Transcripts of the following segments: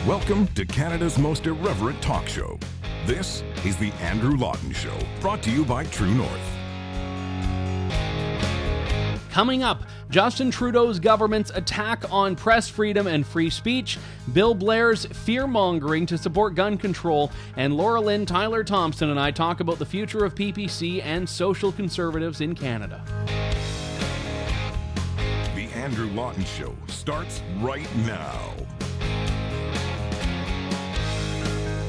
Welcome to Canada's most irreverent talk show. This is The Andrew Lawton Show, brought to you by True North. Coming up, Justin Trudeau's government's attack on press freedom and free speech, Bill Blair's fear-mongering to support gun control, and Laura-Lynn Tyler Thompson and I talk about the future of PPC and social conservatives in Canada. The Andrew Lawton Show starts right now.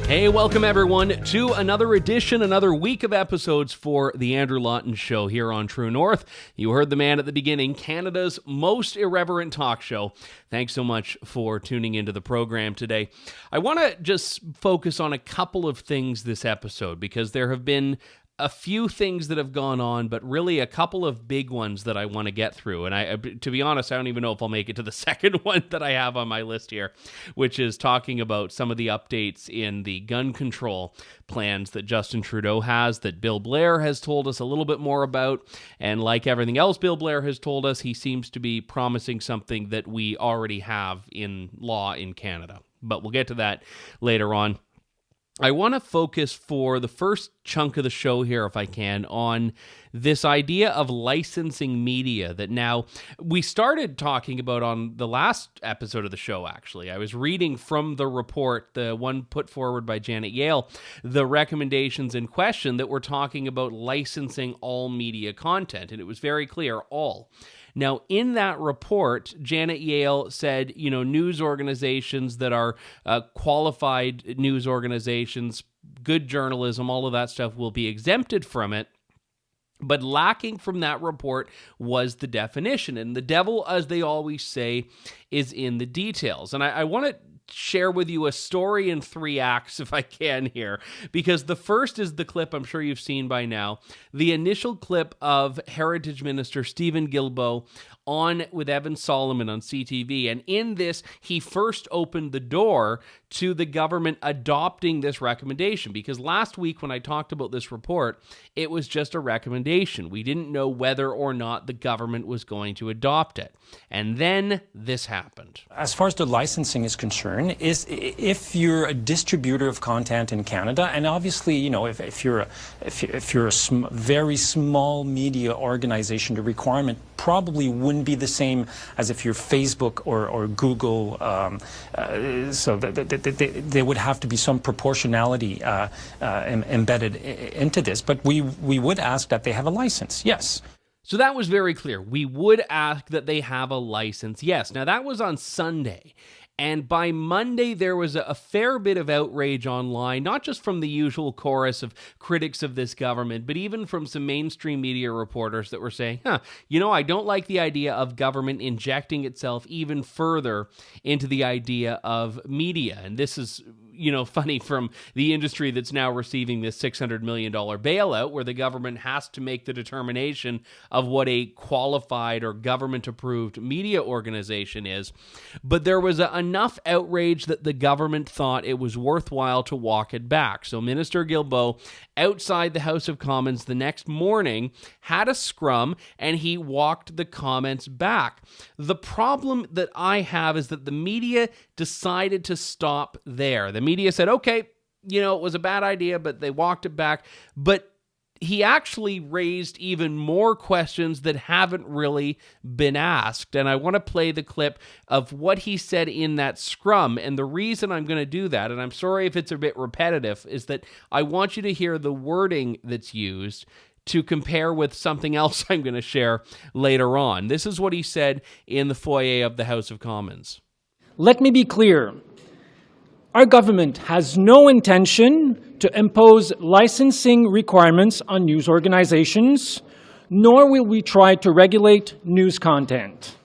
Hey, welcome everyone to another edition, another week of episodes for The Andrew Lawton Show here on True North. You heard the man at the beginning, Canada's most irreverent talk show. Thanks so much for tuning into the program today. I want to just focus on a couple of things this episode because there have been a few things that have gone on, but really a couple of big ones that I want to get through. And to be honest, I don't even know if I'll make it to the second one that I have on my list here, which is talking about some of the updates in the gun control plans that Justin Trudeau has, that Bill Blair has told us a little bit more about. And like everything else Bill Blair has told us, he seems to be promising something that we already have in law in Canada. But we'll get to that later on. I want to focus for the first chunk of the show here, if I can, on this idea of licensing media that now we started talking about on the last episode of the show, actually. I was reading from the report, the one put forward by Janet Yale, the recommendations in question that were talking about licensing all media content, and it was very clear, all. Now, in that report, Janet Yale said, news organizations that are qualified news organizations, good journalism, all of that stuff will be exempted from it. But lacking from that report was the definition. And the devil, as they always say, is in the details. And I want to share with you a story in 3 acts, if I can here, because the first is the clip I'm sure you've seen by now, the initial clip of Heritage Minister Stephen Guilbeault on with Evan Solomon on CTV. And in this, he first opened the door to the government adopting this recommendation, because last week when I talked about this report, it was just a recommendation. We didn't know whether or not the government was going to adopt it. And then this happened. As far as the licensing is concerned, is if you're a distributor of content in Canada, and obviously, if you're a very small media organization, the requirement probably wouldn't be the same as if you're Facebook or Google. So there would have to be some proportionality embedded into this. But we would ask that they have a license, yes. So that was very clear. We would ask that they have a license, yes. Now that was on Sunday. And by Monday, there was a fair bit of outrage online, not just from the usual chorus of critics of this government, but even from some mainstream media reporters that were saying, I don't like the idea of government injecting itself even further into the idea of media. And this is, funny from the industry that's now receiving this $600 million bailout, where the government has to make the determination of what a qualified or government-approved media organization is. But there was enough outrage that the government thought it was worthwhile to walk it back. So Minister Guilbeault, outside the House of Commons the next morning, had a scrum and he walked the comments back. The problem that I have is that the media decided to stop there. The media said, okay, it was a bad idea, but they walked it back. But he actually raised even more questions that haven't really been asked. And I want to play the clip of what he said in that scrum. And the reason I'm going to do that, and I'm sorry if it's a bit repetitive, is that I want you to hear the wording that's used to compare with something else I'm going to share later on. This is what he said in the foyer of the House of Commons. Let me be clear. Our government has no intention to impose licensing requirements on news organizations, nor will we try to regulate news content.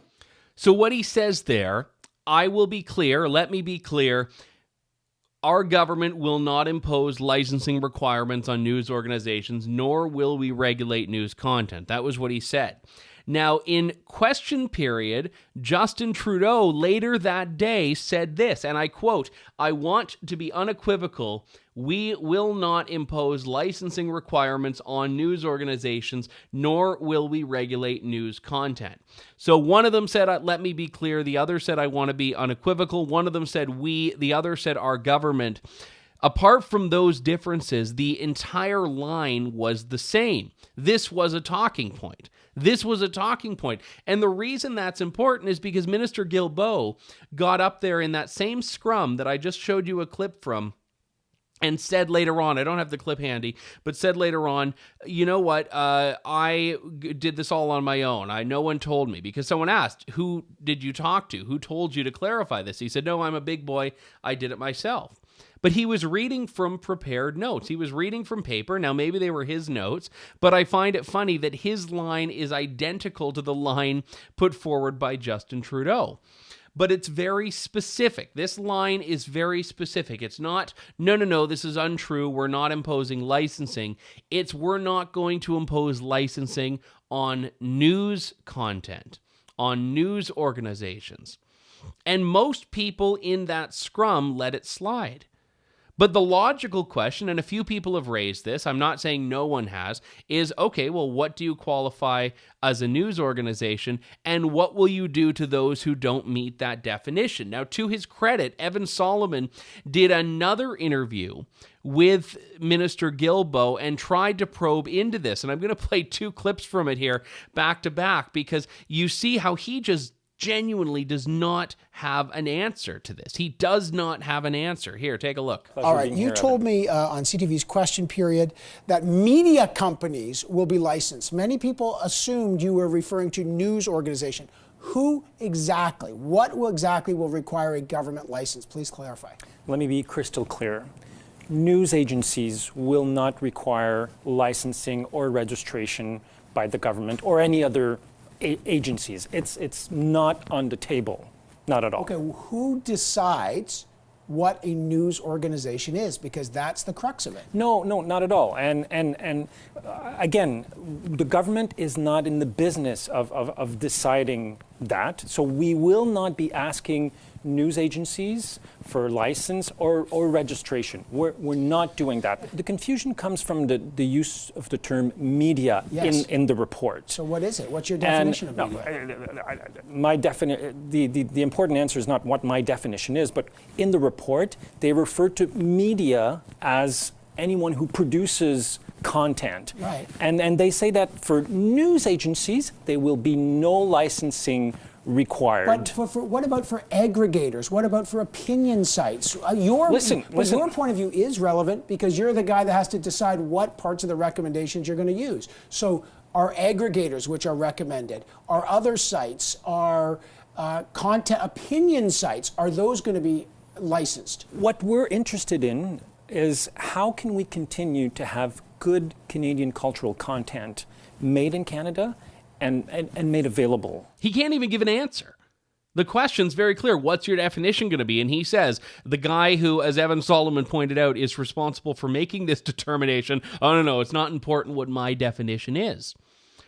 So what he says there, I will be clear, let me be clear, our government will not impose licensing requirements on news organizations, nor will we regulate news content. That was what he said. Now, in question period, Justin Trudeau later that day said this, and I quote, "I want to be unequivocal. We will not impose licensing requirements on news organizations, nor will we regulate news content." So one of them said, "Let me be clear." The other said, "I want to be unequivocal." One of them said, "we." The other said, "our government." Apart from those differences, the entire line was the same. This was a talking point. This was a talking point. And the reason that's important is because Minister Guilbeault got up there in that same scrum that I just showed you a clip from and said later on, I don't have the clip handy, but said later on, "You know what, I did this all on my own. No one told me." Because someone asked, "Who did you talk to? Who told you to clarify this?" He said, "No, I'm a big boy. I did it myself." But he was reading from prepared notes. He was reading from paper. Now, maybe they were his notes, but I find it funny that his line is identical to the line put forward by Justin Trudeau. But it's very specific. This line is very specific. It's not, no, this is untrue. We're not imposing licensing. It's, we're not going to impose licensing on news content, on news organizations. And most people in that scrum let it slide. But the logical question, and a few people have raised this, I'm not saying no one has, is, okay, well, what do you qualify as a news organization, and what will you do to those who don't meet that definition? Now, to his credit, Evan Solomon did another interview with Minister Guilbeault and tried to probe into this. And I'm going to play two clips from it here back to back, because you see how he just genuinely does not have an answer to this. He does not have an answer. Here, take a look. All right, you told me on CTV's question period that media companies will be licensed. Many people assumed you were referring to news organization. Who exactly, exactly will require a government license? Please clarify. Let me be crystal clear. News agencies will not require licensing or registration by the government or any other agencies. It's not on the table, not at all. Okay, well, who decides what a news organization is? Because that's the crux of it. No, not at all. And again, the government is not in the business of deciding that. So we will not be asking news agencies for license or registration. We're not doing that. The confusion comes from the use of the term media in the report. So what is it? What's your definition of media? The important answer is not what my definition is, but in the report, they refer to media as anyone who produces content. Right. And they say that for news agencies, there will be no licensing required. But what about for aggregators? What about for opinion sites? Your point of view is relevant because you're the guy that has to decide what parts of the recommendations you're going to use. So our aggregators, which are recommended, our other sites, our content opinion sites, are those going to be licensed? What we're interested in is how can we continue to have good Canadian cultural content made in Canada and made available. He can't even give an answer. The question's very clear. What's your definition going to be? And he says, the guy who, as Evan Solomon pointed out, is responsible for making this determination, oh, no, it's not important what my definition is.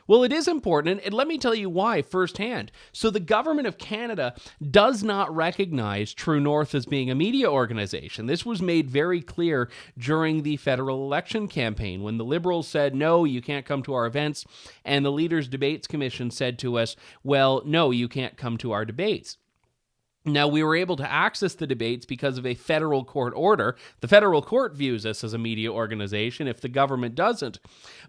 Well, it is important, and let me tell you why firsthand. So the government of Canada does not recognize True North as being a media organization. This was made very clear during the federal election campaign when the Liberals said, no, you can't come to our events, and the Leaders Debates Commission said to us, well, no, you can't come to our debates. Now, we were able to access the debates because of a federal court order. The federal court views us as a media organization if the government doesn't.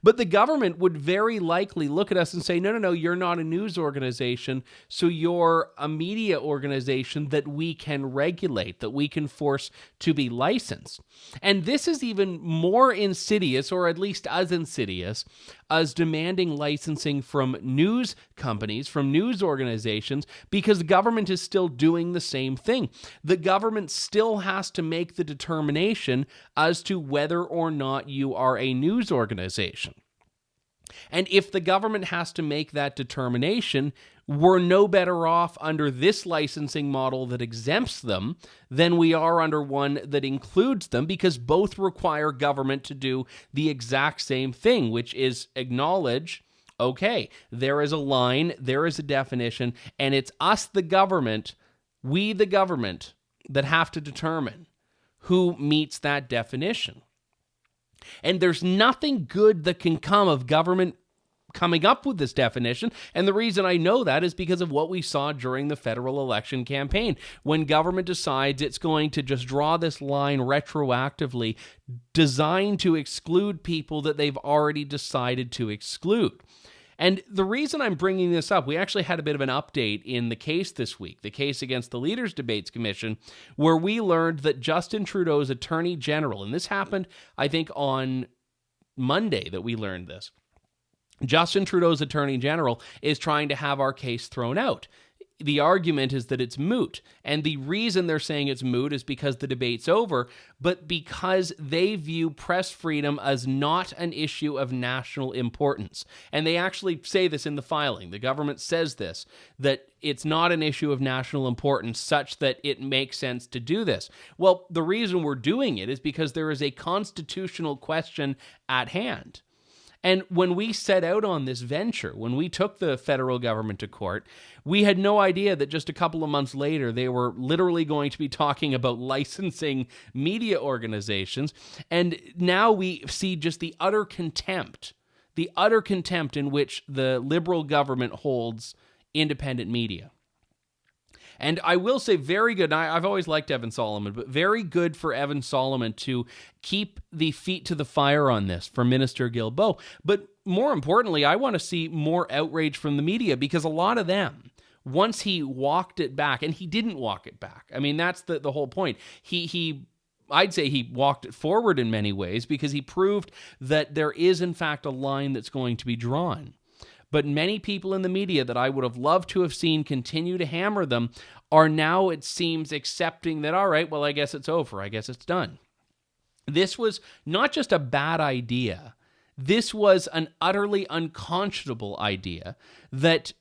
But the government would very likely look at us and say, no, you're not a news organization, so you're a media organization that we can regulate, that we can force to be licensed. And this is even more insidious, or at least as insidious, as demanding licensing from news companies, from news organizations, because the government is still doing the same thing. The government still has to make the determination as to whether or not you are a news organization. And if the government has to make that determination, we're no better off under this licensing model that exempts them than we are under one that includes them, because both require government to do the exact same thing, which is acknowledge Okay, there is a line, there is a definition, and it's us, the government, we, the government, that have to determine who meets that definition. And there's nothing good that can come of government coming up with this definition. And the reason I know that is because of what we saw during the federal election campaign, when government decides it's going to just draw this line retroactively, designed to exclude people that they've already decided to exclude. And the reason I'm bringing this up, we actually had a bit of an update in the case this week, the case against the Leaders Debates Commission, where we learned that Justin Trudeau's Attorney General, and this happened, I think, on Monday that we learned this, Justin Trudeau's Attorney General is trying to have our case thrown out. The argument is that it's moot. And the reason they're saying it's moot is because the debate's over, but because they view press freedom as not an issue of national importance. And they actually say this in the filing. The government says this, that it's not an issue of national importance such that it makes sense to do this. Well, the reason we're doing it is because there is a constitutional question at hand. And when we set out on this venture, when we took the federal government to court, we had no idea that just a couple of months later, they were literally going to be talking about licensing media organizations. And now we see just the utter contempt in which the Liberal government holds independent media. And I will say very good, I've always liked Evan Solomon, but very good for Evan Solomon to keep the feet to the fire on this for Minister Guilbeault. But more importantly, I want to see more outrage from the media, because a lot of them, once he walked it back, and he didn't walk it back. I mean, that's the whole point. I'd say he walked it forward in many ways, because he proved that there is, in fact, a line that's going to be drawn. But many people in the media that I would have loved to have seen continue to hammer them are now, it seems, accepting that, all right, well, I guess it's over. I guess it's done. This was not just a bad idea. This was an utterly unconscionable idea that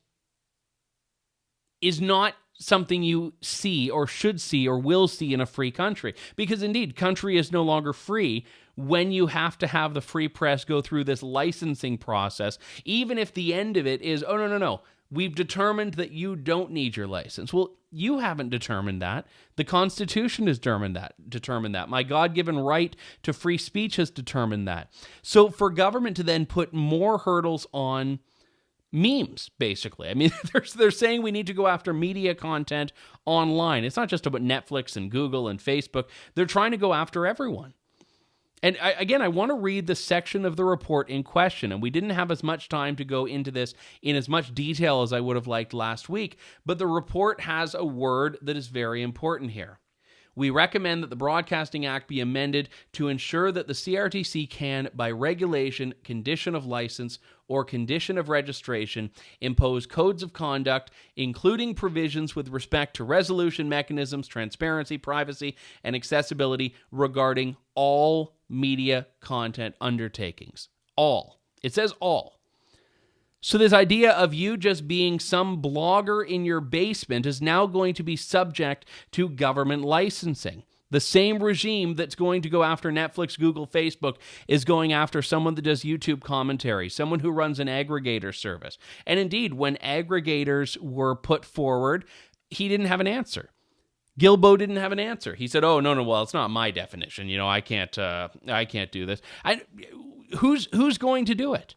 is not something you see or should see or will see in a free country. Because indeed, country is no longer free when you have to have the free press go through this licensing process, even if the end of it is, oh, no, we've determined that you don't need your license. Well, you haven't determined that. The Constitution has determined that. My God-given right to free speech has determined that. So for government to then put more hurdles on memes, basically. I mean, they're saying we need to go after media content online. It's not just about Netflix and Google and Facebook. They're trying to go after everyone. And I want to read the section of the report in question, and we didn't have as much time to go into this in as much detail as I would have liked last week, but the report has a word that is very important here. We recommend that the Broadcasting Act be amended to ensure that the CRTC can, by regulation, condition of license, or condition of registration, impose codes of conduct, including provisions with respect to resolution mechanisms, transparency, privacy, and accessibility regarding all media content undertakings. All. It says all. So this idea of you just being some blogger in your basement is now going to be subject to government licensing. The same regime that's going to go after Netflix, Google, Facebook is going after someone that does YouTube commentary, someone who runs an aggregator service. And indeed, when aggregators were put forward, he didn't have an answer. Guilbeault didn't have an answer. He said, "Oh, no, well, it's not my definition. You know, I can't do this." Who's going to do it?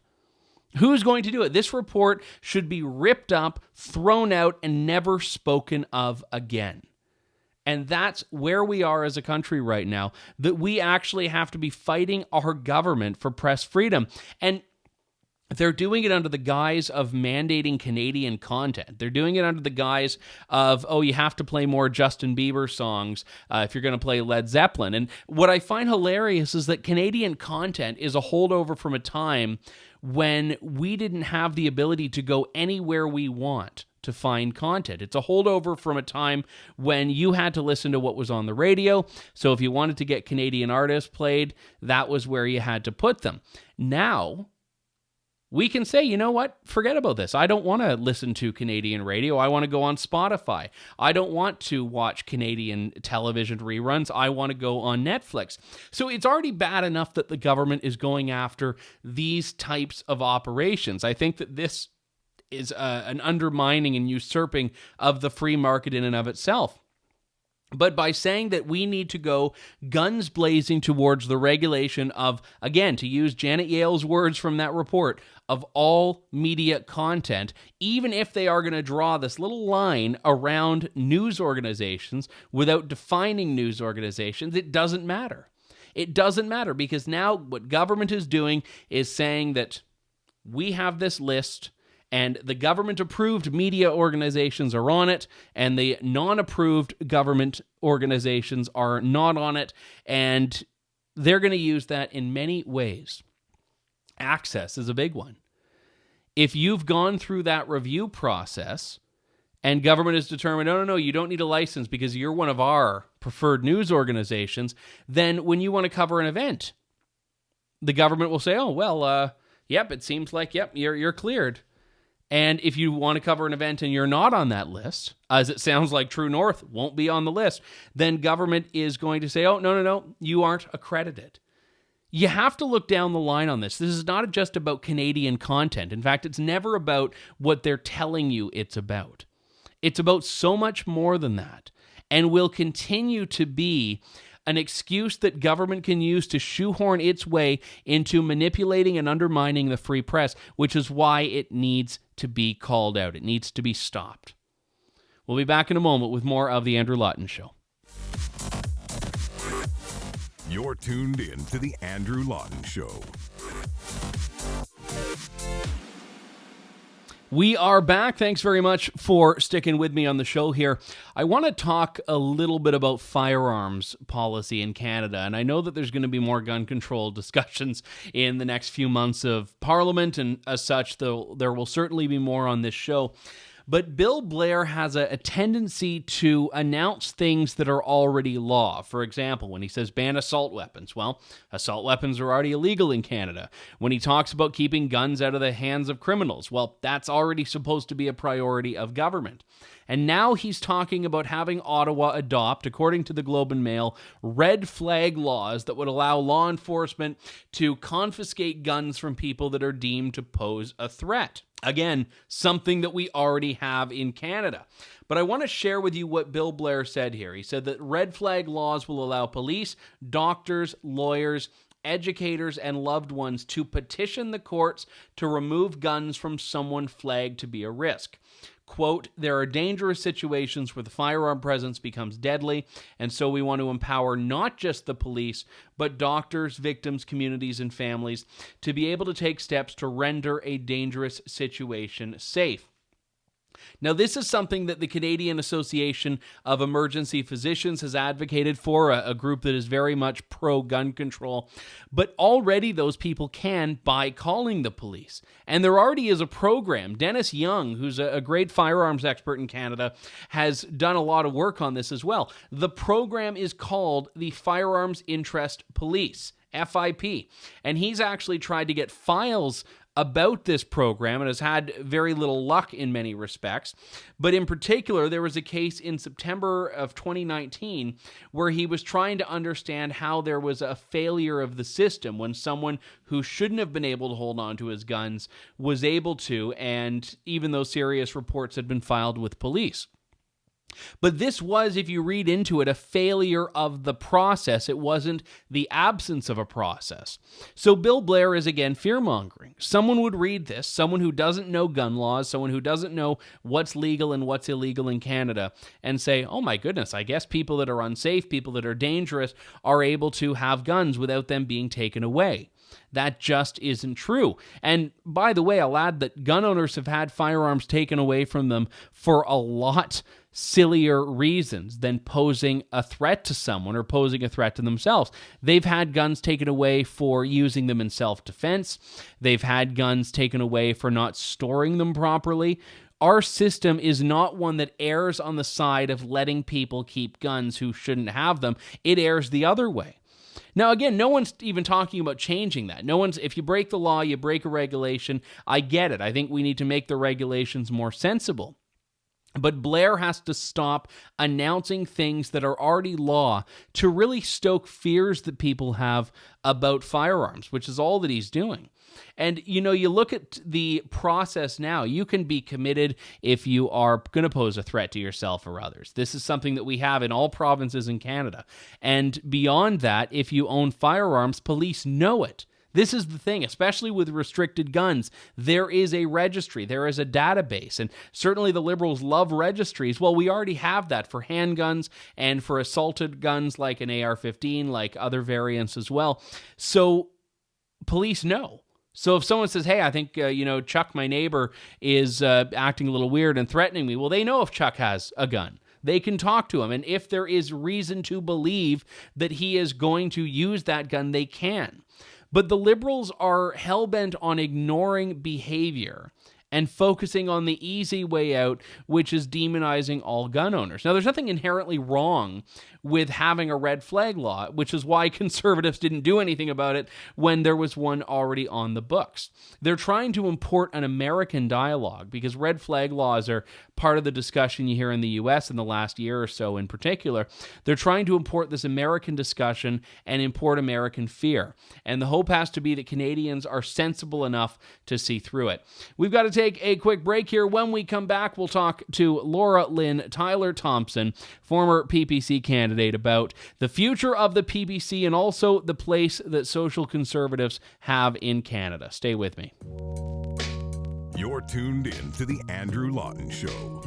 Who's going to do it? This report should be ripped up, thrown out, and never spoken of again. And that's where we are as a country right now, that we actually have to be fighting our government for press freedom. And they're doing it under the guise of mandating Canadian content. They're doing it under the guise of, you have to play more Justin Bieber songs if you're going to play Led Zeppelin. And what I find hilarious is that Canadian content is a holdover from a time when we didn't have the ability to go anywhere we want to find content. It's a holdover from a time when you had to listen to what was on the radio. So if you wanted to get Canadian artists played, that was where you had to put them. Now, We can say, you know what, forget about this. I don't want to listen to Canadian radio. I want to go on Spotify. I don't want to watch Canadian television reruns. I want to go on Netflix. So it's already bad enough that the government is going after these types of operations. I think that this is an undermining and usurping of the free market in and of itself. But by saying that we need to go guns blazing towards the regulation of, again, to use Janet Yale's words from that report, of all media content, even if they are going to draw this little line around news organizations without defining news organizations, it doesn't matter. It doesn't matter, because now what government is doing is saying that we have this list, and the government-approved media organizations are on it, and the non-approved government organizations are not on it, and they're going to use that in many ways. Access is a big one. If you've gone through that review process and government has determined, no, you don't need a license because you're one of our preferred news organizations, then when you want to cover an event, the government will say, yep, it seems like, yep, you're cleared. And if you want to cover an event and you're not on that list, as it sounds like True North won't be on the list, then government is going to say, no, you aren't accredited. You have to look down the line on this. This is not just about Canadian content. In fact, it's never about what they're telling you it's about. It's about so much more than that, and will continue to be an excuse that government can use to shoehorn its way into manipulating and undermining the free press, which is why it needs to be called out. It needs to be stopped. We'll be back in a moment with more of The Andrew Lawton Show. You're tuned in to The Andrew Lawton Show. We are back. Thanks very much for sticking with me on the show here. I want to talk a little bit about firearms policy in Canada, and I know that there's going to be more gun control discussions in the next few months of Parliament, and as such, there will certainly be more on this show. But Bill Blair has a tendency to announce things that are already law. For example, when he says ban assault weapons, well, assault weapons are already illegal in Canada. When he talks about keeping guns out of the hands of criminals, well, that's already supposed to be a priority of government. And now he's talking about having Ottawa adopt, according to the Globe and Mail, red flag laws that would allow law enforcement to confiscate guns from people that are deemed to pose a threat. Again, something that we already have in Canada. But I want to share with you what Bill Blair said here. He said that red flag laws will allow police, doctors, lawyers, educators, and loved ones to petition the courts to remove guns from someone flagged to be a risk. Quote, there are dangerous situations where the firearm presence becomes deadly, and so we want to empower not just the police, but doctors, victims, communities, and families to be able to take steps to render a dangerous situation safe. Now, this is something that the Canadian Association of Emergency Physicians has advocated for, a group that is very much pro-gun control. But already those people can by calling the police. And there already is a program. Dennis Young, who's a great firearms expert in Canada, has done a lot of work on this as well. The program is called the Firearms Interest Police, FIP. And he's actually tried to get files about this program and has had very little luck in many respects. But in particular, there was a case in September of 2019 where he was trying to understand how there was a failure of the system when someone who shouldn't have been able to hold on to his guns was able to, and even though serious reports had been filed with police. But this was, if you read into it, a failure of the process. It wasn't the absence of a process. So Bill Blair is, again, fear-mongering. Someone would read this, someone who doesn't know gun laws, someone who doesn't know what's legal and what's illegal in Canada, and say, oh my goodness, I guess people that are unsafe, people that are dangerous, are able to have guns without them being taken away. That just isn't true. And by the way, I'll add that gun owners have had firearms taken away from them for a lot sillier reasons than posing a threat to someone or posing a threat to themselves. They've had guns taken away for using them in self-defense. They've had guns taken away for not storing them properly. Our system is not one that errs on the side of letting people keep guns who shouldn't have them. It errs the other way. Now, again, no one's even talking about changing that. If you break the law, you break a regulation. I get it. I think we need to make the regulations more sensible. But Blair has to stop announcing things that are already law to really stoke fears that people have about firearms, which is all that he's doing. And, you look at the process now. You can be committed if you are going to pose a threat to yourself or others. This is something that we have in all provinces in Canada. And beyond that, if you own firearms, police know it. This is the thing, especially with restricted guns. There is a registry, there is a database, and certainly the Liberals love registries. Well, we already have that for handguns and for assaulted guns like an AR-15, like other variants as well. So police know. So if someone says, hey, I think, Chuck, my neighbor, is acting a little weird and threatening me, well, they know if Chuck has a gun. They can talk to him, and if there is reason to believe that he is going to use that gun, they can. But the Liberals are hell-bent on ignoring behavior and focusing on the easy way out, which is demonizing all gun owners. Now, there's nothing inherently wrong with having a red flag law, which is why conservatives didn't do anything about it when there was one already on the books. They're trying to import an American dialogue because red flag laws are part of the discussion you hear in the U.S. in the last year or so in particular. They're trying to import this American discussion and import American fear. And the hope has to be that Canadians are sensible enough to see through it. We've got to take a quick break here. When we come back, we'll talk to Laura-Lynn Tyler Thompson, former PPC candidate, about the future of the PPC and also the place that social conservatives have in Canada. Stay with me. You're tuned in to The Andrew Lawton Show.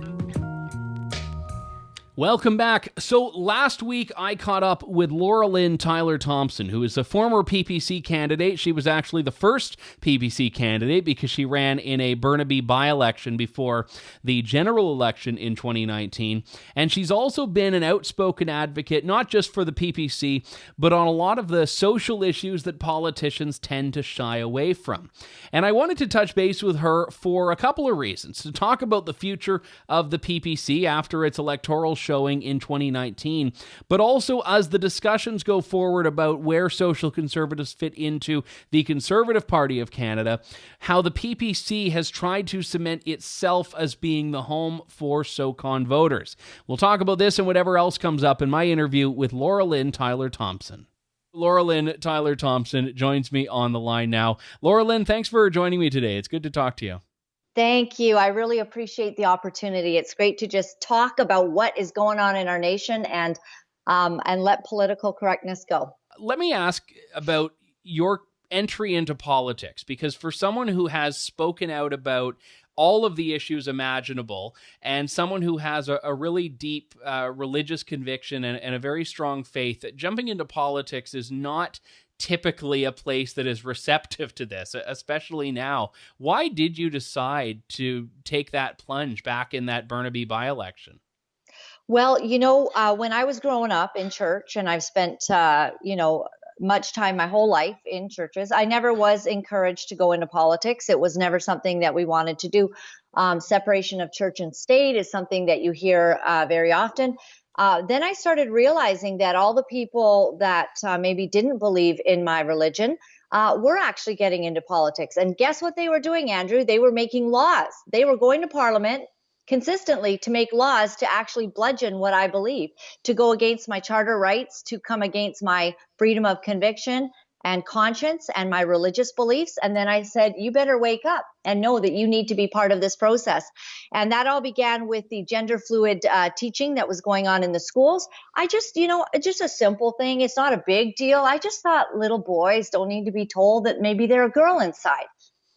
Welcome back. So last week I caught up with Laura-Lynn Tyler Thompson, who is a former PPC candidate. She was actually the first PPC candidate because she ran in a Burnaby by-election before the general election in 2019. And she's also been an outspoken advocate, not just for the PPC, but on a lot of the social issues that politicians tend to shy away from. And I wanted to touch base with her for a couple of reasons. To talk about the future of the PPC after its electoral showing in 2019, but also as the discussions go forward about where social conservatives fit into the Conservative Party of Canada, how the PPC has tried to cement itself as being the home for SoCon voters. We'll talk about this and whatever else comes up in my interview with Laura-Lynn Tyler Thompson. Laura-Lynn Tyler Thompson joins me on the line now. Laura-Lynn, thanks for joining me today. It's good to talk to you. Thank you. I really appreciate the opportunity. It's great to just talk about what is going on in our nation and let political correctness go. Let me ask about your entry into politics, because for someone who has spoken out about all of the issues imaginable and someone who has a really deep religious conviction and a very strong faith, jumping into politics is not typically a place that is receptive to this, especially now. Why did you decide to take that plunge back in that Burnaby by-election? Well, when I was growing up in church, and I've spent, much time my whole life in churches, I never was encouraged to go into politics. It was never something that we wanted to do. Separation of church and state is something that you hear very often. Then I started realizing that all the people that maybe didn't believe in my religion were actually getting into politics. And guess what they were doing, Andrew? They were making laws. They were going to Parliament consistently to make laws to actually bludgeon what I believe, to go against my charter rights, to come against my freedom of conviction and conscience and my religious beliefs. And then I said, you better wake up and know that you need to be part of this process. And that all began with the gender fluid teaching that was going on in the schools. I just, just a simple thing. It's not a big deal. I just thought little boys don't need to be told that maybe they're a girl inside.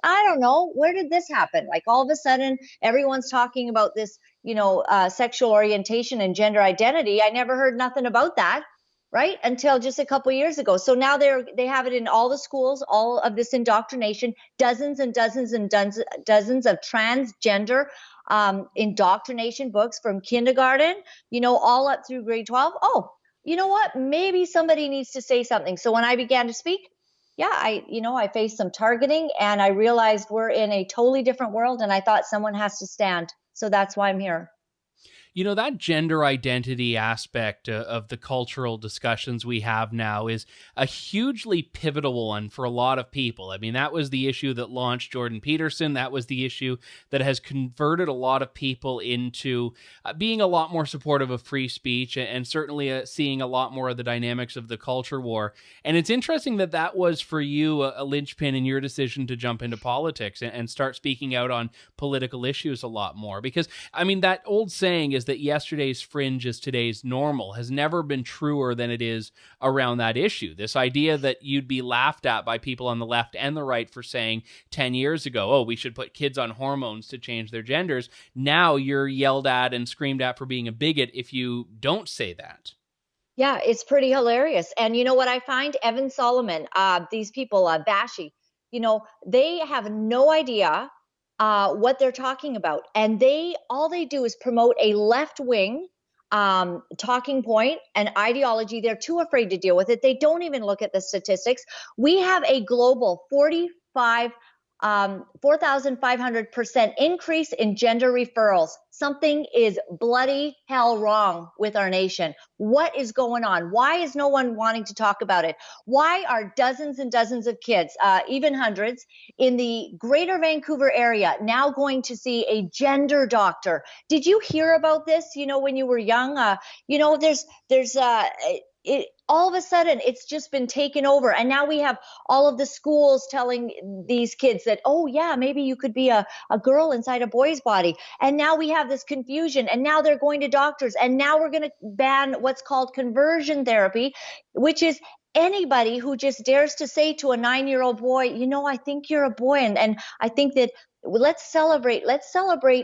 I don't know. Where did this happen? Like all of a sudden, everyone's talking about this, sexual orientation and gender identity. I never heard nothing about that. Right? Until just a couple years ago. So now they have it in all the schools, all of this indoctrination, dozens and dozens and dozens of transgender indoctrination books from kindergarten, all up through grade 12. Oh, you know what? Maybe somebody needs to say something. So when I began to speak, I faced some targeting and I realized we're in a totally different world and I thought someone has to stand. So that's why I'm here. You know, that gender identity aspect of the cultural discussions we have now is a hugely pivotal one for a lot of people. I mean, that was the issue that launched Jordan Peterson. That was the issue that has converted a lot of people into being a lot more supportive of free speech and certainly seeing a lot more of the dynamics of the culture war. And it's interesting that that was for you a linchpin in your decision to jump into politics and start speaking out on political issues a lot more. Because, I mean, that old saying is that yesterday's fringe is today's normal has never been truer than it is around that issue. This idea that you'd be laughed at by people on the left and the right for saying 10 years ago, oh, we should put kids on hormones to change their genders. Now you're yelled at and screamed at for being a bigot if you don't say that. Yeah, it's pretty hilarious. And you know what I find? Evan Solomon, these people, Bashy, they have no idea what they're talking about. And all they do is promote a left-wing talking point and ideology. They're too afraid to deal with it. They don't even look at the statistics. We have a global 4,500% increase in gender referrals. Something is bloody hell wrong with our nation. What is going on? Why is no one wanting to talk about it? Why are dozens and dozens of kids, even hundreds, in the greater Vancouver area now going to see a gender doctor? Did you hear about this, when you were young? All of a sudden, it's just been taken over. And now we have all of the schools telling these kids that, oh, yeah, maybe you could be a girl inside a boy's body. And now we have this confusion. And now they're going to doctors. And now we're going to ban what's called conversion therapy, which is anybody who just dares to say to a 9-year-old boy, I think you're a boy. And I think that let's celebrate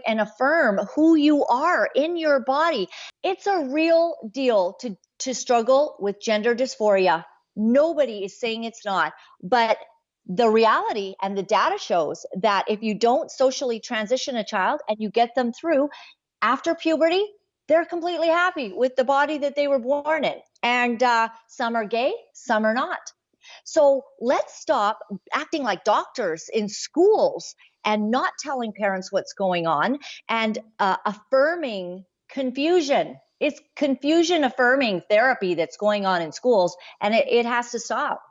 and affirm who you are in your body. It's a real deal to struggle with gender dysphoria. Nobody is saying it's not, but the reality and the data shows that if you don't socially transition a child and you get them through after puberty, they're completely happy with the body that they were born in. And some are gay, some are not. So let's stop acting like doctors in schools and not telling parents what's going on and affirming confusion. It's confusion affirming therapy that's going on in schools, and it has to stop.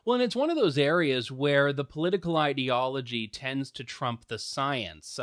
Well, and it's one of those areas where the political ideology tends to trump the science.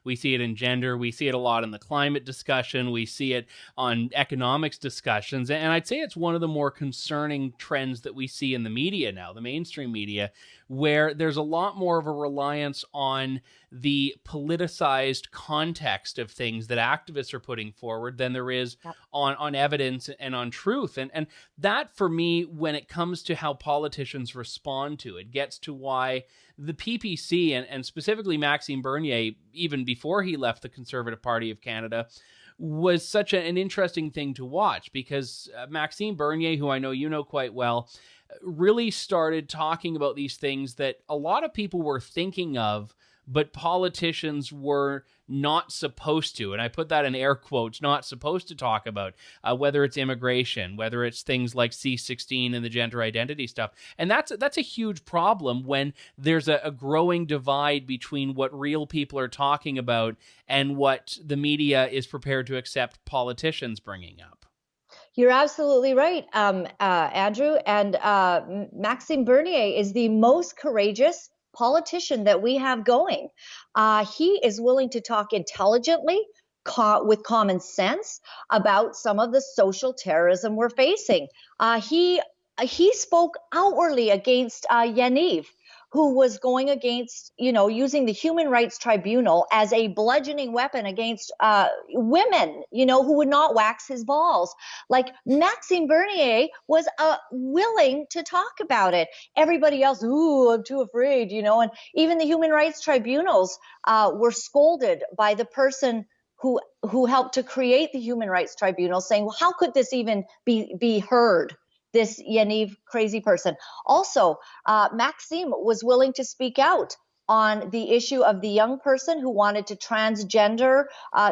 We see it in gender. We see it a lot in the climate discussion. We see it on economics discussions. And I'd say it's one of the more concerning trends that we see in the media now, the mainstream media, where there's a lot more of a reliance on the politicized context of things that activists are putting forward than there is on evidence and on truth. And that, for me, when it comes to how politicians respond to it, gets to why the PPC and specifically Maxime Bernier, even before he left the Conservative Party of Canada, was such an interesting thing to watch, because Maxime Bernier, who I know you know quite well, really started talking about these things that a lot of people were thinking of, but politicians were not supposed to, and I put that in air quotes, not supposed to talk about, whether it's immigration, whether it's things like C-16 and the gender identity stuff. And that's a huge problem when there's a growing divide between what real people are talking about and what the media is prepared to accept politicians bringing up. You're absolutely right, Andrew. And Maxime Bernier is the most courageous politician that we have going. He is willing to talk intelligently, with common sense about some of the social terrorism we're facing. He spoke outwardly against Yaniv, who was going against, using the Human Rights Tribunal as a bludgeoning weapon against women, who would not wax his balls. Like, Maxime Bernier was willing to talk about it. Everybody else, I'm too afraid, and even the Human Rights Tribunals were scolded by the person who helped to create the Human Rights Tribunal, saying, well, how could this even be heard? This Yaniv crazy person. Also, Maxime was willing to speak out on the issue of the young person who wanted to transgender,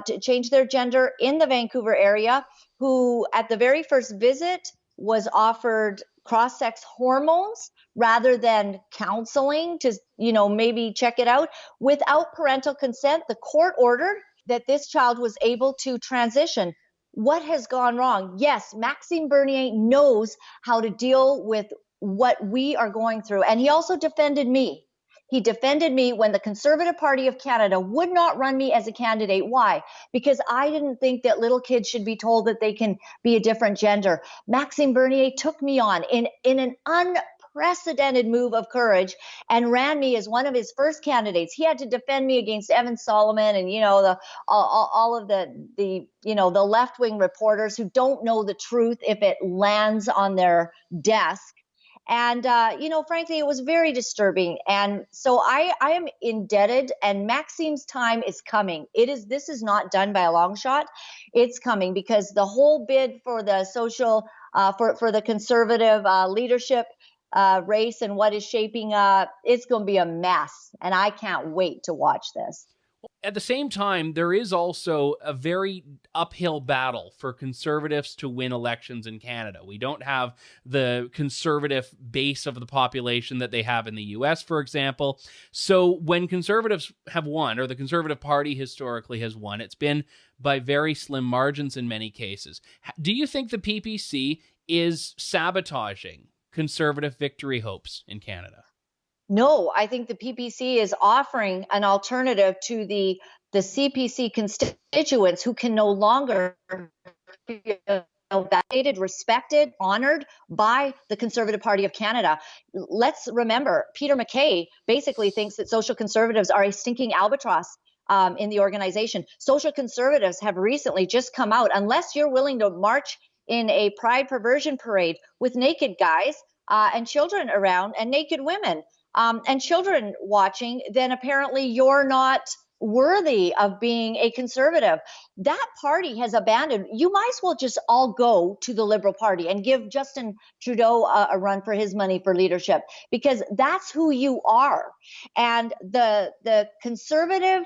to change their gender in the Vancouver area, who at the very first visit was offered cross-sex hormones rather than counseling to, maybe check it out. Without parental consent, the court ordered that this child was able to transition. What has gone wrong? Yes, Maxime Bernier knows how to deal with what we are going through. And he also defended me. He defended me when the Conservative Party of Canada would not run me as a candidate. Why? Because I didn't think that little kids should be told that they can be a different gender. Maxime Bernier took me on in an unprecedented move of courage and ran me as one of his first candidates. He had to defend me against Evan Solomon and, all of the left-wing reporters who don't know the truth if it lands on their desk. And, frankly, it was very disturbing. And so I am indebted, and Maxime's time is coming. This is not done by a long shot. It's coming because the whole bid for the for the conservative leadership race and what is shaping up, it's going to be a mess. And I can't wait to watch this. At the same time, there is also a very uphill battle for conservatives to win elections in Canada. We don't have the conservative base of the population that they have in the US, for example. So when conservatives have won, or the Conservative Party historically has won, it's been by very slim margins in many cases. Do you think the PPC is sabotaging conservative victory hopes in Canada? No, I think the PPC is offering an alternative to the CPC constituents who can no longer feel validated, respected, honored by the Conservative Party of Canada. Let's remember, Peter MacKay basically thinks that social conservatives are a stinking albatross in the organization. Social conservatives have recently just come out, unless you're willing to march in a pride perversion parade with naked guys and children around and naked women, and children watching, then apparently you're not worthy of being a conservative. That party has abandoned. You might as well just all go to the Liberal Party and give Justin Trudeau a run for his money for leadership, because that's who you are. And the conservative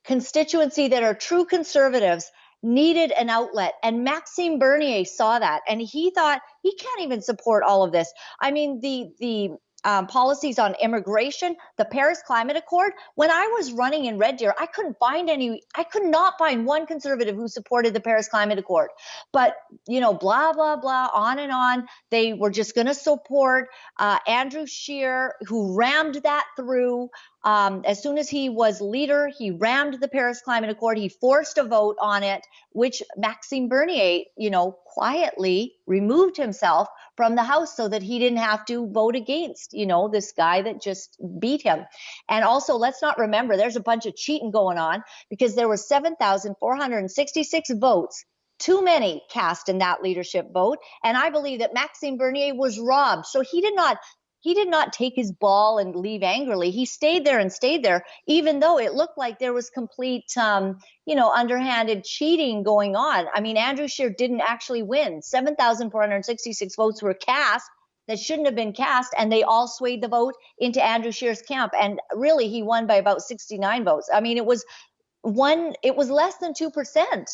constituency that are true conservatives needed an outlet. And Maxime Bernier saw that. And he thought he can't even support all of this. I mean, the policies on immigration, the Paris Climate Accord. When I was running in Red Deer, I could not find one conservative who supported the Paris Climate Accord. But, blah, blah, blah, on and on. They were just going to support Andrew Scheer, who rammed that through. As soon as he was leader, he rammed the Paris Climate Accord. He forced a vote on it, which Maxime Bernier, quietly removed himself from the House so that he didn't have to vote against, this guy that just beat him. And also, let's not remember, there's a bunch of cheating going on, because there were 7,466 votes, too many cast in that leadership vote. And I believe that Maxime Bernier was robbed. So he did not take his ball and leave angrily. He stayed there, even though it looked like there was complete, underhanded cheating going on. I mean, Andrew Scheer didn't actually win. 7,466 votes were cast that shouldn't have been cast, and they all swayed the vote into Andrew Scheer's camp. And really, he won by about 69 votes. I mean, it was less than 2%.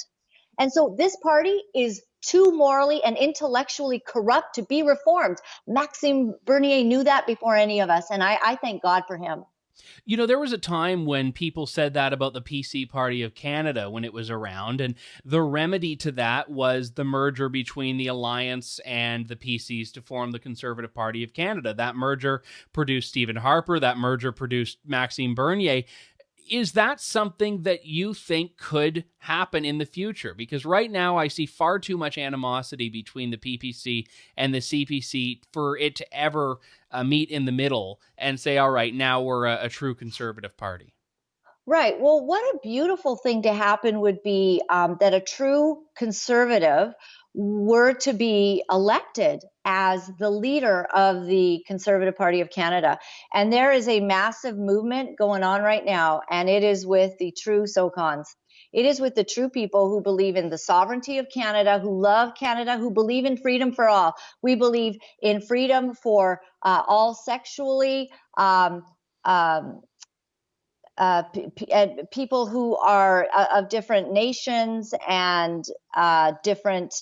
And so this party is too morally and intellectually corrupt to be reformed. Maxime Bernier knew that before any of us, and I thank God for him. There was a time when people said that about the PC Party of Canada when it was around, and the remedy to that was the merger between the Alliance and the PCs to form the Conservative Party of Canada. That merger produced Stephen Harper. That merger produced Maxime Bernier. Is that something that you think could happen in the future? Because right now I see far too much animosity between the PPC and the CPC for it to ever meet in the middle and say, all right, now we're a true conservative party. Right. Well, what a beautiful thing to happen would be that a true conservative were to be elected as the leader of the Conservative Party of Canada. And there is a massive movement going on right now, and it is with the true SOCONs. It is with the true people who believe in the sovereignty of Canada, who love Canada, who believe in freedom for all. We believe in freedom for all sexually, people who are of different nations and different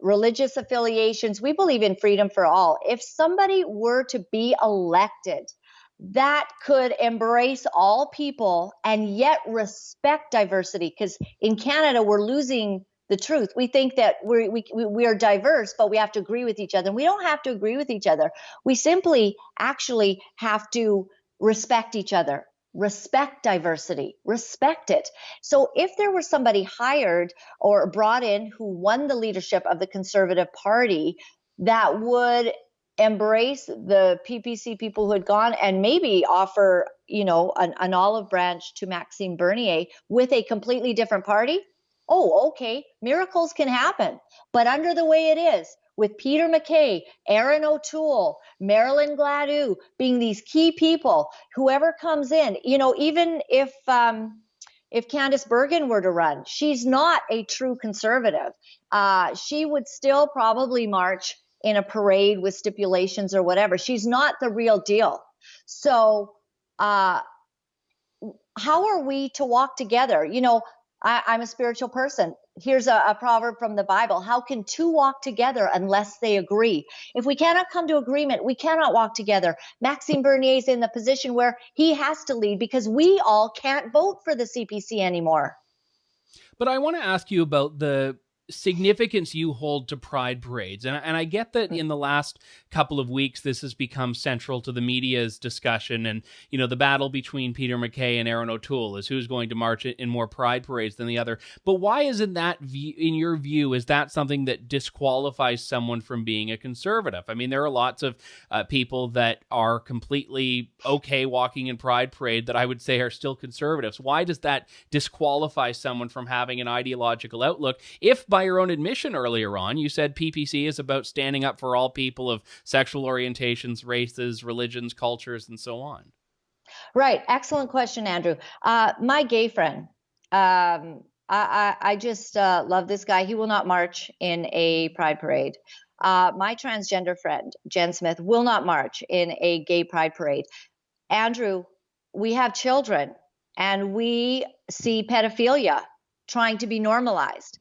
religious affiliations. We believe in freedom for all. If somebody were to be elected that could embrace all people and yet respect diversity. Because in Canada, we're losing the truth. We think that we are diverse, but we have to agree with each other. And we don't have to agree with each other. We simply actually have to respect each other, respect diversity, respect it. So if there was somebody hired or brought in who won the leadership of the Conservative Party that would embrace the PPC people who had gone and maybe offer, an olive branch to Maxime Bernier with a completely different party, oh, okay, miracles can happen. But under the way it is, with Peter MacKay, Aaron O'Toole, Marilyn Gladue being these key people, whoever comes in, even if Candice Bergen were to run, she's not a true conservative. She would still probably march in a parade with stipulations or whatever. She's not the real deal. So how are we to walk together? I'm a spiritual person. Here's a proverb from the Bible. How can two walk together unless they agree? If we cannot come to agreement, we cannot walk together. Maxime Bernier is in the position where he has to lead because we all can't vote for the CPC anymore. But I want to ask you about the significance you hold to pride parades. And I get that in the last couple of weeks, this has become central to the media's discussion. And, the battle between Peter MacKay and Aaron O'Toole is who's going to march in more pride parades than the other. But why isn't that, in your view, is that something that disqualifies someone from being a conservative? I mean, there are lots of people that are completely okay walking in pride parade that I would say are still conservatives. Why does that disqualify someone from having an ideological outlook if, by your own admission earlier on, you said PPC is about standing up for all people of sexual orientations, races, religions, cultures, and so on? Right. Excellent question, Andrew. My gay friend, I just love this guy. He will not march in a pride parade. My transgender friend, Jen Smith, will not march in a gay pride parade. Andrew, we have children and we see pedophilia trying to be normalized.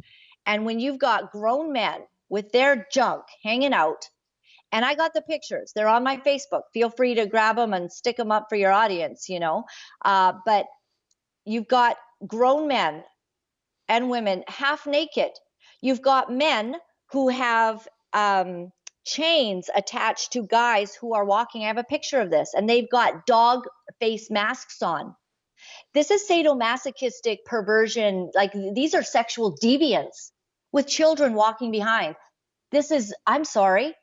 And when you've got grown men with their junk hanging out, and I got the pictures, they're on my Facebook. Feel free to grab them and stick them up for your audience, But you've got grown men and women half naked. You've got men who have chains attached to guys who are walking. I have a picture of this, and they've got dog face masks on. This is sadomasochistic perversion. Like, these are sexual deviants with children walking behind. I'm sorry.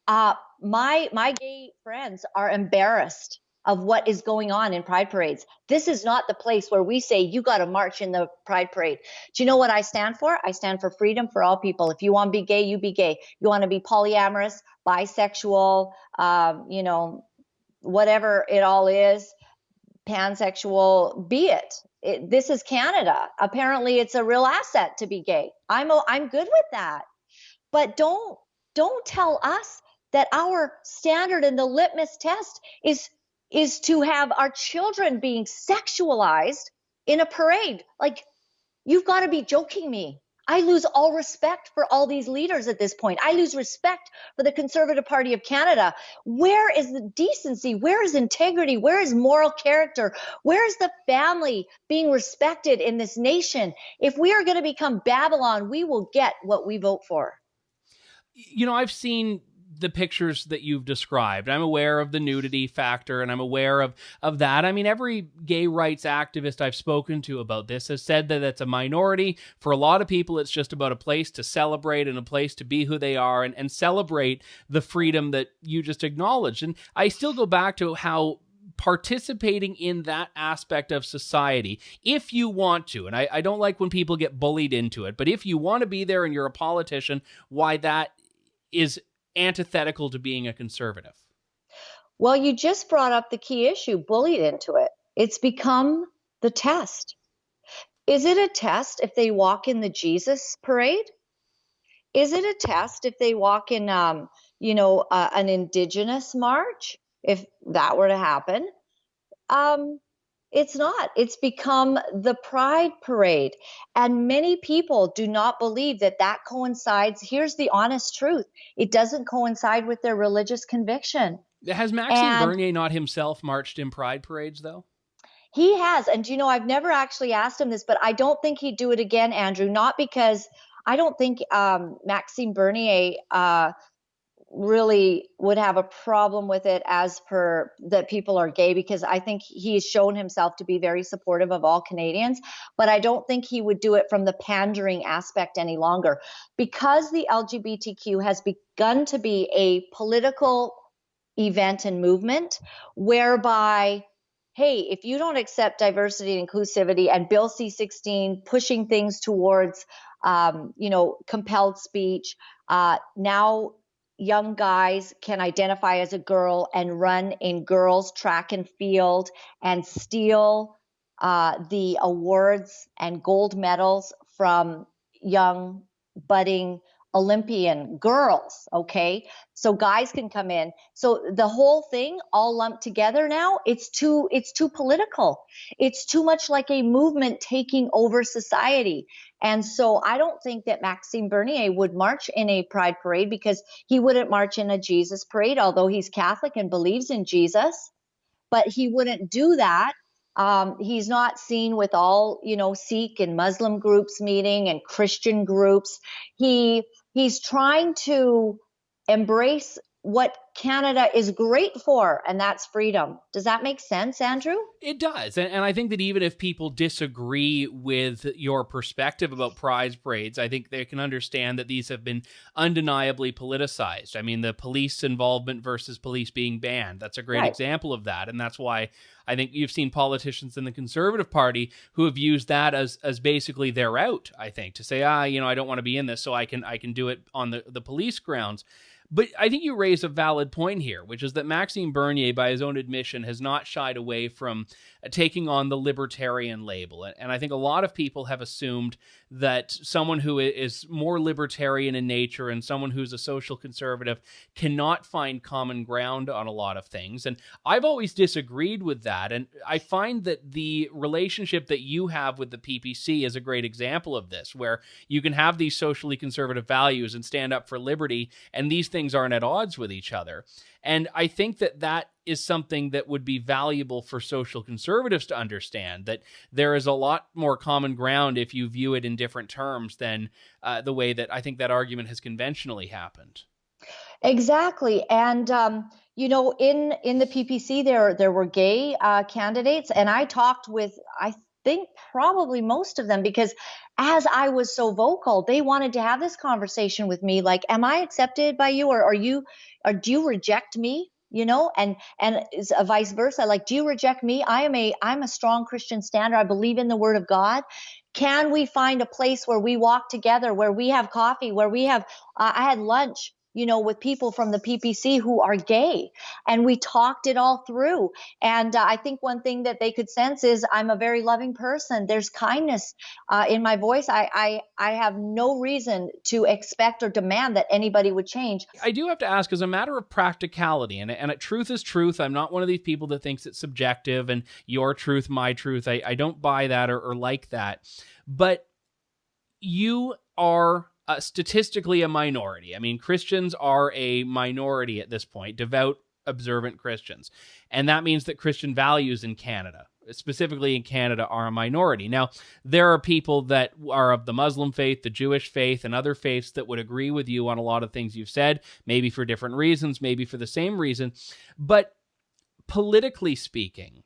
My gay friends are embarrassed of what is going on in pride parades. This is not the place where we say you got to march in the pride parade. Do you know what I stand for? I stand for freedom for all people. If you want to be gay, you be gay. You want to be polyamorous, bisexual, whatever it all is, pansexual, be it. This is Canada. Apparently, it's a real asset to be gay. I'm good with that. But don't tell us that our standard and the litmus test is to have our children being sexualized in a parade. Like, you've got to be joking me. I lose all respect for all these leaders at this point. I lose respect for the Conservative Party of Canada. Where is the decency? Where is integrity? Where is moral character? Where is the family being respected in this nation? If we are going to become Babylon, we will get what we vote for. I've seen the pictures that you've described. I'm aware of the nudity factor, and I'm aware of that. I mean, every gay rights activist I've spoken to about this has said that it's a minority. For a lot of people, it's just about a place to celebrate and a place to be who they are and celebrate the freedom that you just acknowledged. And I still go back to how participating in that aspect of society, if you want to, and I don't like when people get bullied into it, but if you want to be there and you're a politician, why that is antithetical to being a conservative. Well, you just brought up the key issue, bullied into it. It's become the test. Is it a test if they walk in the Jesus parade? Is it a test if they walk in, an Indigenous march, if that were to happen? It's not. It's become the pride parade. And many people do not believe that coincides. Here's the honest truth. It doesn't coincide with their religious conviction. Has Maxime Bernier not himself marched in pride parades, though? He has. And, I've never actually asked him this, but I don't think he'd do it again, Andrew, not because I don't think Maxime Bernier really would have a problem with it as per that people are gay, because I think he's shown himself to be very supportive of all Canadians, but I don't think he would do it from the pandering aspect any longer, because the LGBTQ has begun to be a political event and movement whereby, hey, if you don't accept diversity and inclusivity and Bill C-16 pushing things towards, compelled speech, now young guys can identify as a girl and run in girls' track and field and steal the awards and gold medals from young budding Olympian girls. Okay. So guys can come in. So the whole thing all lumped together now, it's too political. It's too much like a movement taking over society. And so I don't think that Maxime Bernier would march in a pride parade, because he wouldn't march in a Jesus parade, although he's Catholic and believes in Jesus, but he wouldn't do that. He's not seen with all, Sikh and Muslim groups meeting and Christian groups. He's trying to embrace what Canada is great for, and that's freedom. Does that make sense, Andrew? It does. And I think that even if people disagree with your perspective about pride parades, I think they can understand that these have been undeniably politicized. I mean, the police involvement versus police being banned, that's a great example of that. And that's why I think you've seen politicians in the Conservative Party who have used that as basically their out, I think, to say, I don't want to be in this, so I can do it on the police grounds. But I think you raise a valid point here, which is that Maxime Bernier, by his own admission, has not shied away from taking on the libertarian label. And I think a lot of people have assumed that someone who is more libertarian in nature and someone who's a social conservative cannot find common ground on a lot of things. And I've always disagreed with that. And I find that the relationship that you have with the PPC is a great example of this, where you can have these socially conservative values and stand up for liberty, and these things aren't at odds with each other. And I think that is something that would be valuable for social conservatives to understand, that there is a lot more common ground if you view it in different terms than the way that I think that argument has conventionally happened. Exactly. And, in the PPC, there were gay candidates, and I talked with, I think, probably most of them, because as I was so vocal, they wanted to have this conversation with me, like, am I accepted by you, or do you reject me? And it's a vice versa. Like, do you reject me? I'm a strong Christian standard. I believe in the word of God. Can we find a place where we walk together, where we have coffee, where we have, I had lunch, with people from the PPC who are gay, and we talked it all through. And I think one thing that they could sense is I'm a very loving person. There's kindness in my voice. I have no reason to expect or demand that anybody would change. I do have to ask, as a matter of practicality, and truth is truth. I'm not one of these people that thinks it's subjective and your truth, my truth. I don't buy that or like that. But you are statistically a minority. I mean, Christians are a minority at this point, devout, observant Christians. And that means that Christian values in Canada, specifically in Canada, are a minority. Now, there are people that are of the Muslim faith, the Jewish faith, and other faiths that would agree with you on a lot of things you've said, maybe for different reasons, maybe for the same reason. But politically speaking,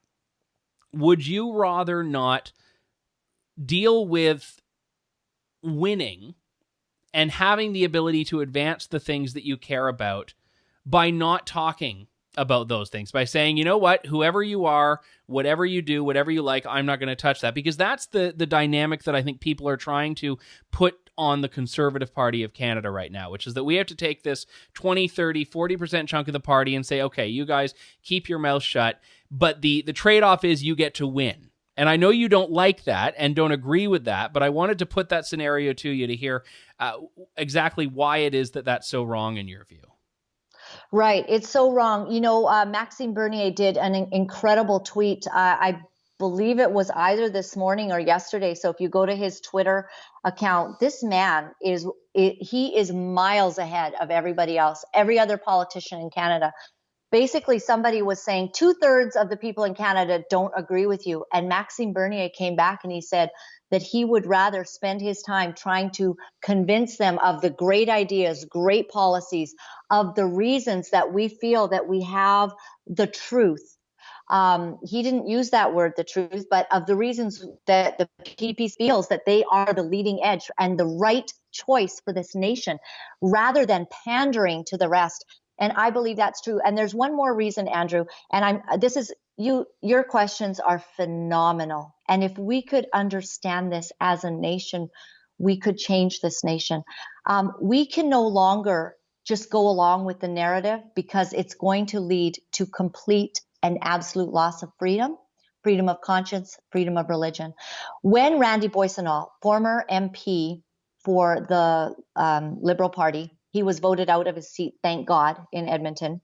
would you rather not deal with winning and having the ability to advance the things that you care about by not talking about those things, by saying, you know what, whoever you are, whatever you do, whatever you like, I'm not going to touch that? Because that's the dynamic that I think people are trying to put on the Conservative Party of Canada right now, which is that we have to take this 20, 30, 40% chunk of the party and say, okay, you guys keep your mouth shut, but the trade-off is you get to win. And I know you don't like that and don't agree with that, but I wanted to put that scenario to you to hear exactly why it is that that's so wrong in your view. Right. It's so wrong. Maxime Bernier did an incredible tweet. I believe it was either this morning or yesterday. So if you go to his Twitter account, this man he is miles ahead of everybody else, every other politician in Canada. basically somebody was saying 2/3 of the people in Canada don't agree with you. And Maxime Bernier came back and he said that he would rather spend his time trying to convince them of the great ideas, great policies, of the reasons that we feel that we have the truth. He didn't use that word, the truth, but of the reasons that the PP feels that they are the leading edge and the right choice for this nation, rather than pandering to the rest. And I believe that's true. And there's one more reason, Andrew, and your questions are phenomenal. And if we could understand this as a nation, we could change this nation. We can no longer just go along with the narrative, because it's going to lead to complete and absolute loss of freedom of conscience, freedom of religion. When Randy Boissonnault, former MP for the Liberal Party, he was voted out of his seat, thank God, in Edmonton.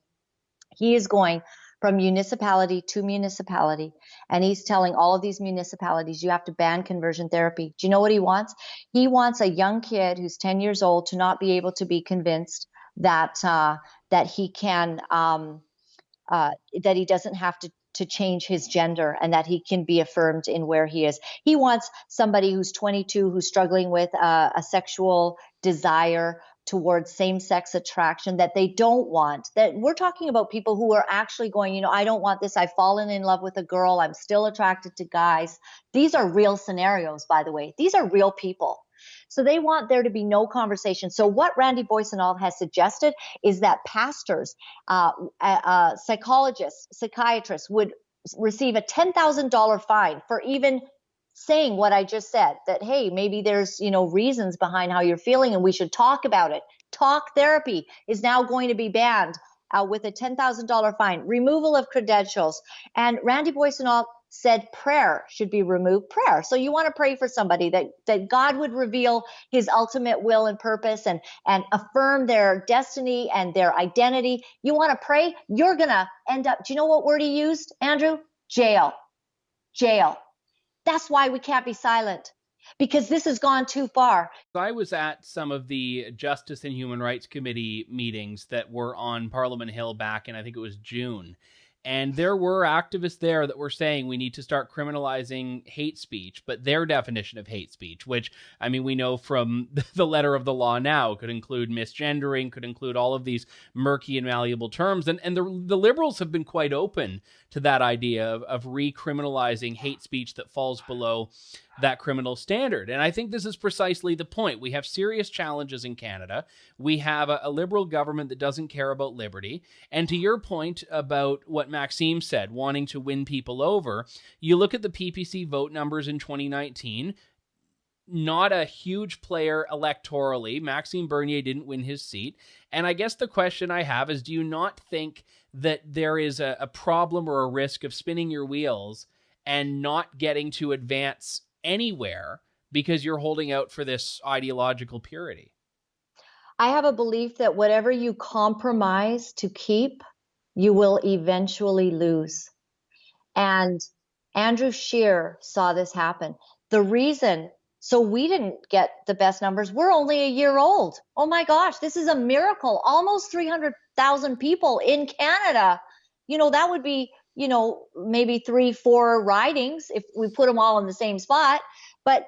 He is going from municipality to municipality, and he's telling all of these municipalities, you have to ban conversion therapy. Do you know what he wants? He wants a young kid who's 10 years old to not be able to be convinced that he can that he doesn't have to change his gender, and that he can be affirmed in where he is. He wants somebody who's 22, who's struggling with a sexual desire towards same-sex attraction that they don't want. That we're talking about people who are actually going, I don't want this. I've fallen in love with a girl. I'm still attracted to guys. These are real scenarios, by the way. These are real people. So they want there to be no conversation. So what Randy Boissonnault has suggested is that pastors, psychologists, psychiatrists would receive a $10,000 fine for even saying what I just said, that, hey, maybe there's, reasons behind how you're feeling and we should talk about it. Talk therapy is now going to be banned with a $10,000 fine, removal of credentials. And Randy Boissonnault said prayer should be removed. Prayer. So you want to pray for somebody that God would reveal his ultimate will and purpose and affirm their destiny and their identity. You want to pray, you're going to end up, do you know what word he used, Andrew? Jail. That's why we can't be silent, because this has gone too far. I was at some of the Justice and Human Rights Committee meetings that were on Parliament Hill back in, I think it was June. And there were activists there that were saying we need to start criminalizing hate speech, but their definition of hate speech, which, we know from the letter of the law now, could include misgendering, could include all of these murky and malleable terms. And the Liberals have been quite open to that idea of recriminalizing hate speech that falls below that criminal standard. And I think this is precisely the point. We have serious challenges in Canada. We have a Liberal government that doesn't care about liberty. And to your point about what Maxime said, wanting to win people over, you look at the PPC vote numbers in 2019, not a huge player electorally. Maxime Bernier didn't win his seat. And I guess the question I have is, do you not think that there is a problem or a risk of spinning your wheels and not getting to advance anywhere because you're holding out for this ideological purity? I have a belief that whatever you compromise to keep, you will eventually lose. And Andrew Scheer saw this happen. The reason, so we didn't get the best numbers. We're only a year old. Oh my gosh, this is a miracle. Almost 300,000 people in Canada. That would be, maybe 3-4 ridings if we put them all in the same spot. But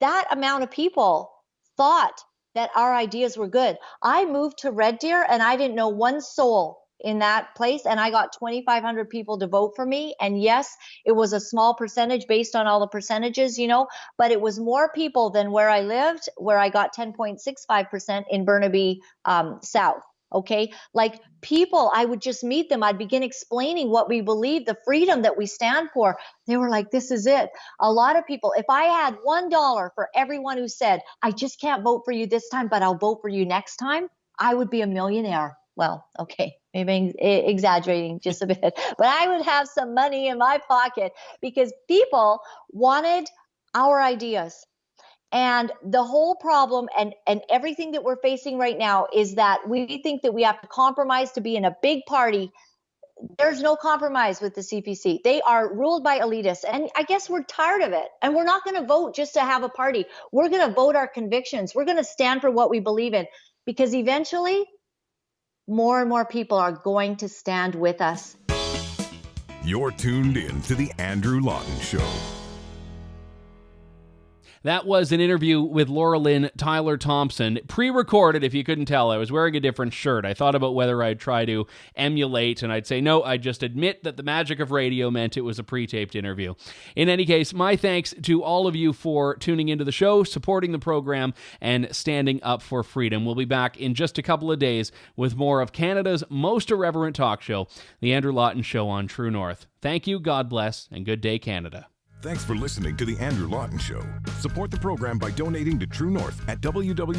that amount of people thought that our ideas were good. I moved to Red Deer and I didn't know one soul in that place, and I got 2,500 people to vote for me. And yes, it was a small percentage based on all the percentages, but it was more people than where I lived, where I got 10.65% in Burnaby South. Okay. Like people, I would just meet them. I'd begin explaining what we believe, the freedom that we stand for. They were like, this is it. A lot of people, if I had $1 for everyone who said, I just can't vote for you this time, but I'll vote for you next time, I would be a millionaire. Well, okay, maybe exaggerating just a bit, but I would have some money in my pocket because people wanted our ideas. And the whole problem and everything that we're facing right now is that we think that we have to compromise to be in a big party. There's no compromise with the CPC. They are ruled by elitists. And I guess we're tired of it. And we're not going to vote just to have a party. We're going to vote our convictions. We're going to stand for what we believe in, because eventually more and more people are going to stand with us. You're tuned in to The Andrew Lawton Show. That was an interview with Laura-Lynn Tyler Thompson, pre-recorded, if you couldn't tell. I was wearing a different shirt. I thought about whether I'd try to emulate, and I'd say, no, I'd just admit that the magic of radio meant it was a pre-taped interview. In any case, my thanks to all of you for tuning into the show, supporting the program, and standing up for freedom. We'll be back in just a couple of days with more of Canada's most irreverent talk show, The Andrew Lawton Show on True North. Thank you, God bless, and good day, Canada. Thanks for listening to The Andrew Lawton Show. Support the program by donating to True North at www.tnc.news.